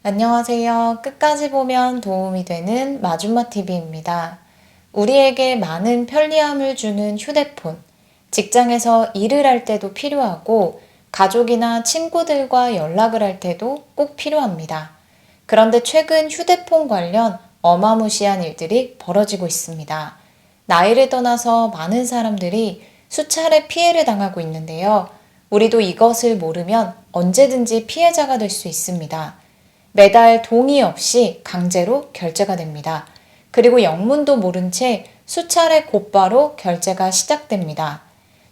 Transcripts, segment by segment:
안녕하세요. 끝까지 보면 도움이 되는 마줌마TV입니다. 우리에게 많은 편리함을 주는 휴대폰. 직장에서 일을 할 때도 필요하고, 가족이나 친구들과 연락을 할 때도 꼭 필요합니다. 그런데 최근 휴대폰 관련 어마무시한 일들이 벌어지고 있습니다. 나이를 떠나서 많은 사람들이 수차례 피해를 당하고 있는데요. 우리도 이것을 모르면 언제든지 피해자가 될 수 있습니다. 매달 동의 없이 강제로 결제가 됩니다. 그리고 영문도 모른 채 수차례 곧바로 결제가 시작됩니다.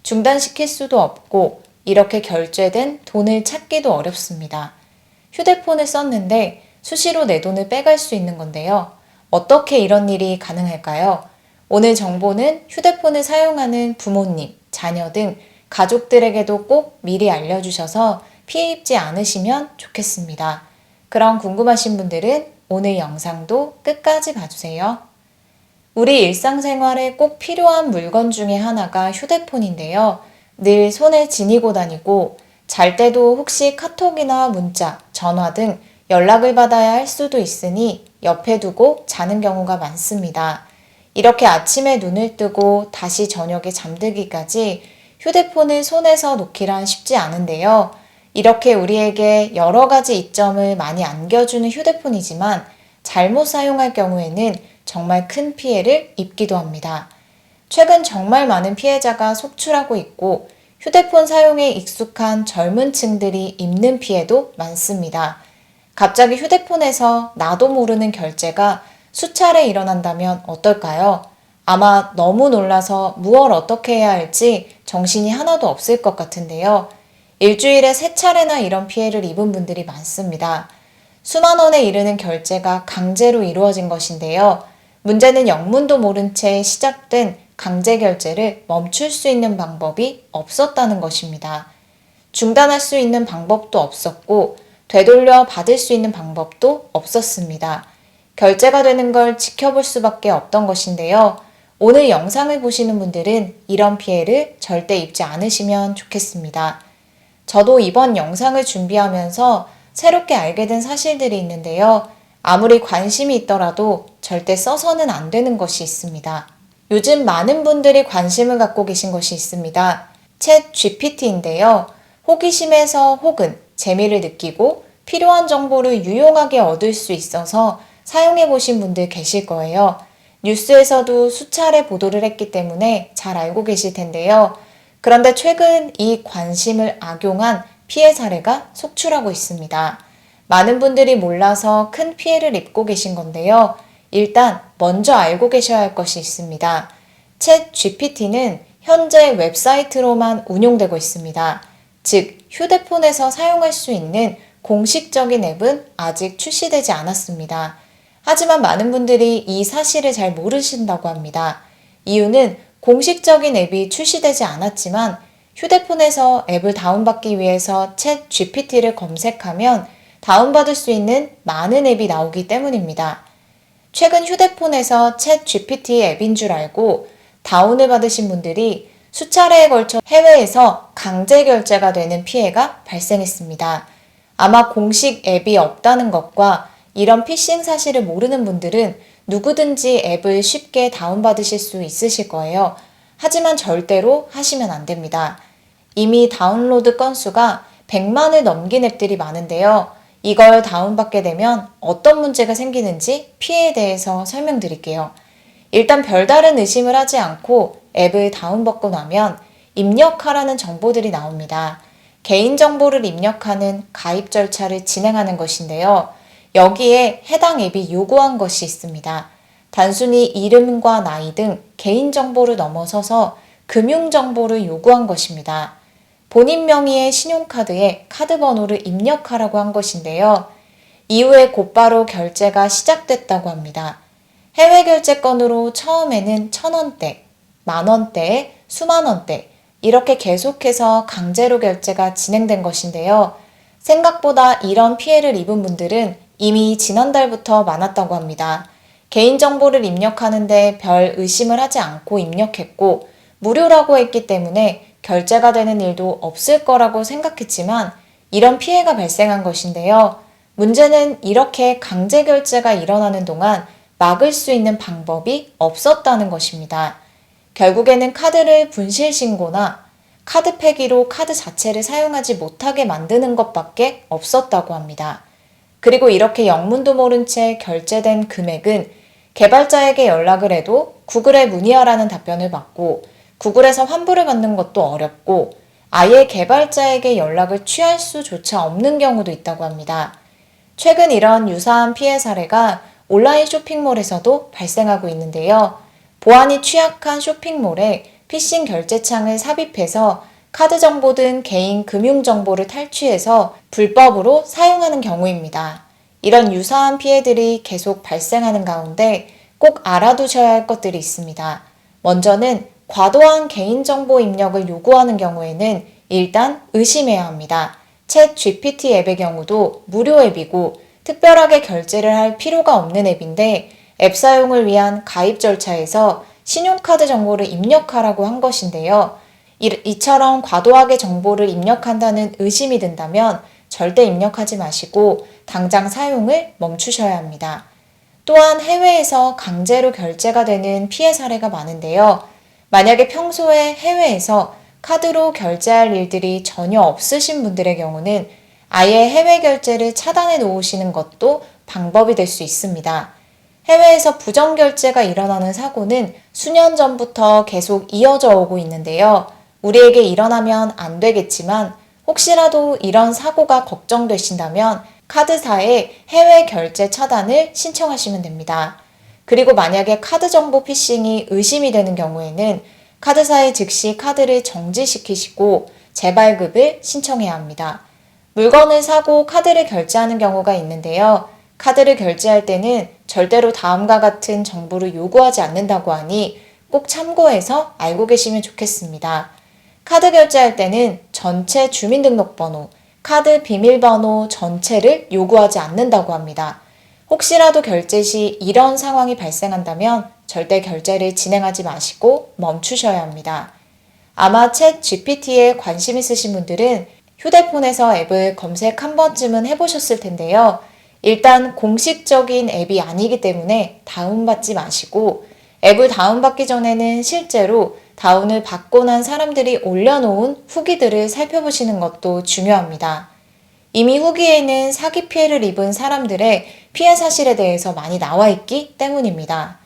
중단시킬 수도 없고 이렇게 결제된 돈을 찾기도 어렵습니다. 휴대폰을 썼는데 수시로 내 돈을 빼갈 수 있는 건데요. 어떻게 이런 일이 가능할까요? 오늘 정보는 휴대폰을 사용하는 부모님, 자녀 등 가족들에게도 꼭 미리 알려주셔서 피해 입지 않으시면 좋겠습니다. 그럼 궁금하신 분들은 오늘 영상도 끝까지 봐주세요. 우리 일상생활에 꼭 필요한 물건 중에 하나가 휴대폰인데요. 늘 손에 지니고 다니고 잘 때도 혹시 카톡이나 문자, 전화 등 연락을 받아야 할 수도 있으니 옆에 두고 자는 경우가 많습니다. 이렇게 아침에 눈을 뜨고 다시 저녁에 잠들기까지 휴대폰을 손에서 놓기란 쉽지 않은데요. 이렇게 우리에게 여러 가지 이점을 많이 안겨주는 휴대폰이지만 잘못 사용할 경우에는 정말 큰 피해를 입기도 합니다. 최근 정말 많은 피해자가 속출하고 있고 휴대폰 사용에 익숙한 젊은 층들이 입는 피해도 많습니다. 갑자기 휴대폰에서 나도 모르는 결제가 수차례 일어난다면 어떨까요? 아마 너무 놀라서 무얼 어떻게 해야 할지 정신이 하나도 없을 것 같은데요. 일주일에 3차례나 이런 피해를 입은 분들이 많습니다. 수만 원에 이르는 결제가 강제로 이루어진 것인데요. 문제는 영문도 모른 채 시작된 강제 결제를 멈출 수 있는 방법이 없었다는 것입니다. 중단할 수 있는 방법도 없었고 되돌려 받을 수 있는 방법도 없었습니다. 결제가 되는 걸 지켜볼 수밖에 없던 것인데요. 오늘 영상을 보시는 분들은 이런 피해를 절대 입지 않으시면 좋겠습니다. 저도 이번 영상을 준비하면서 새롭게 알게 된 사실들이 있는데요. 아무리 관심이 있더라도 절대 써서는 안 되는 것이 있습니다. 요즘 많은 분들이 관심을 갖고 계신 것이 있습니다. 챗 GPT인데요. 호기심에서 혹은 재미를 느끼고 필요한 정보를 유용하게 얻을 수 있어서 사용해 보신 분들 계실 거예요. 뉴스에서도 수차례 보도를 했기 때문에 잘 알고 계실 텐데요. 그런데 최근 이 관심을 악용한 피해 사례가 속출하고 있습니다. 많은 분들이 몰라서 큰 피해를 입고 계신 건데요. 일단 먼저 알고 계셔야 할 것이 있습니다. 챗 GPT는 현재 웹사이트로만 운용되고 있습니다. 즉, 휴대폰에서 사용할 수 있는 공식적인 앱은 아직 출시되지 않았습니다. 하지만 많은 분들이 이 사실을 잘 모르신다고 합니다. 이유는 공식적인 앱이 출시되지 않았지만 휴대폰에서 앱을 다운받기 위해서 챗 GPT를 검색하면 다운받을 수 있는 많은 앱이 나오기 때문입니다. 최근 휴대폰에서 챗 GPT 앱인 줄 알고 다운을 받으신 분들이 수차례에 걸쳐 해외에서 강제 결제가 되는 피해가 발생했습니다. 아마 공식 앱이 없다는 것과 이런 피싱 사실을 모르는 분들은 누구든지 앱을 쉽게 다운받으실 수 있으실 거예요. 하지만 절대로 하시면 안 됩니다. 이미 다운로드 건수가 100만을 넘긴 앱들이 많은데요. 이걸 다운받게 되면 어떤 문제가 생기는지 피해에 대해서 설명드릴게요. 일단 별다른 의심을 하지 않고 앱을 다운받고 나면 입력하라는 정보들이 나옵니다. 개인정보를 입력하는 가입 절차를 진행하는 것인데요. 여기에 해당 앱이 요구한 것이 있습니다. 단순히 이름과 나이 등 개인정보를 넘어서서 금융정보를 요구한 것입니다. 본인 명의의 신용카드에 카드 번호를 입력하라고 한 것인데요. 이후에 곧바로 결제가 시작됐다고 합니다. 해외 결제 건으로 처음에는 1,000원대, 만원대, 수만원대 이렇게 계속해서 강제로 결제가 진행된 것인데요. 생각보다 이런 피해를 입은 분들은 이미 지난달부터 많았다고 합니다. 개인정보를 입력하는데 별 의심을 하지 않고 입력했고 무료라고 했기 때문에 결제가 되는 일도 없을 거라고 생각했지만 이런 피해가 발생한 것인데요. 문제는 이렇게 강제 결제가 일어나는 동안 막을 수 있는 방법이 없었다는 것입니다. 결국에는 카드를 분실 신고나 카드 폐기로 카드 자체를 사용하지 못하게 만드는 것밖에 없었다고 합니다. 그리고 이렇게 영문도 모른 채 결제된 금액은 개발자에게 연락을 해도 구글에 문의하라는 답변을 받고 구글에서 환불을 받는 것도 어렵고 아예 개발자에게 연락을 취할 수조차 없는 경우도 있다고 합니다. 최근 이런 유사한 피해 사례가 온라인 쇼핑몰에서도 발생하고 있는데요. 보안이 취약한 쇼핑몰에 피싱 결제창을 삽입해서 카드 정보 등 개인 금융 정보를 탈취해서 불법으로 사용하는 경우입니다. 이런 유사한 피해들이 계속 발생하는 가운데 꼭 알아두셔야 할 것들이 있습니다. 먼저는 과도한 개인정보 입력을 요구하는 경우에는 일단 의심해야 합니다. 챗 GPT 앱의 경우도 무료 앱이고 특별하게 결제를 할 필요가 없는 앱인데 앱 사용을 위한 가입 절차에서 신용카드 정보를 입력하라고 한 것인데요. 이처럼 과도하게 정보를 입력한다는 의심이 든다면 절대 입력하지 마시고 당장 사용을 멈추셔야 합니다. 또한 해외에서 강제로 결제가 되는 피해 사례가 많은데요. 만약에 평소에 해외에서 카드로 결제할 일들이 전혀 없으신 분들의 경우는 아예 해외 결제를 차단해 놓으시는 것도 방법이 될 수 있습니다. 해외에서 부정 결제가 일어나는 사고는 수년 전부터 계속 이어져 오고 있는데요. 우리에게 일어나면 안 되겠지만 혹시라도 이런 사고가 걱정되신다면 카드사에 해외 결제 차단을 신청하시면 됩니다. 그리고 만약에 카드 정보 피싱이 의심이 되는 경우에는 카드사에 즉시 카드를 정지시키시고 재발급을 신청해야 합니다. 물건을 사고 카드를 결제하는 경우가 있는데요. 카드를 결제할 때는 절대로 다음과 같은 정보를 요구하지 않는다고 하니 꼭 참고해서 알고 계시면 좋겠습니다. 카드 결제할 때는 전체 주민등록번호, 카드 비밀번호 전체를 요구하지 않는다고 합니다. 혹시라도 결제 시 이런 상황이 발생한다면 절대 결제를 진행하지 마시고 멈추셔야 합니다. 아마 챗 GPT에 관심 있으신 분들은 휴대폰에서 앱을 검색 한 번쯤은 해보셨을 텐데요. 일단 공식적인 앱이 아니기 때문에 다운받지 마시고 앱을 다운받기 전에는 실제로 다운을 받고 난 사람들이 올려놓은 후기들을 살펴보시는 것도 중요합니다. 이미 후기에는 사기 피해를 입은 사람들의 피해 사실에 대해서 많이 나와 있기 때문입니다.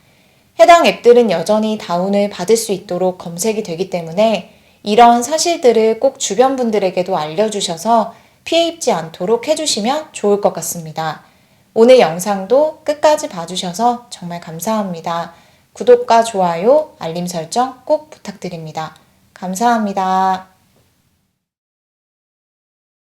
해당 앱들은 여전히 다운을 받을 수 있도록 검색이 되기 때문에 이런 사실들을 꼭 주변 분들에게도 알려주셔서 피해 입지 않도록 해주시면 좋을 것 같습니다. 오늘 영상도 끝까지 봐주셔서 정말 감사합니다. 구독과 좋아요, 알림 설정 꼭 부탁드립니다. 감사합니다.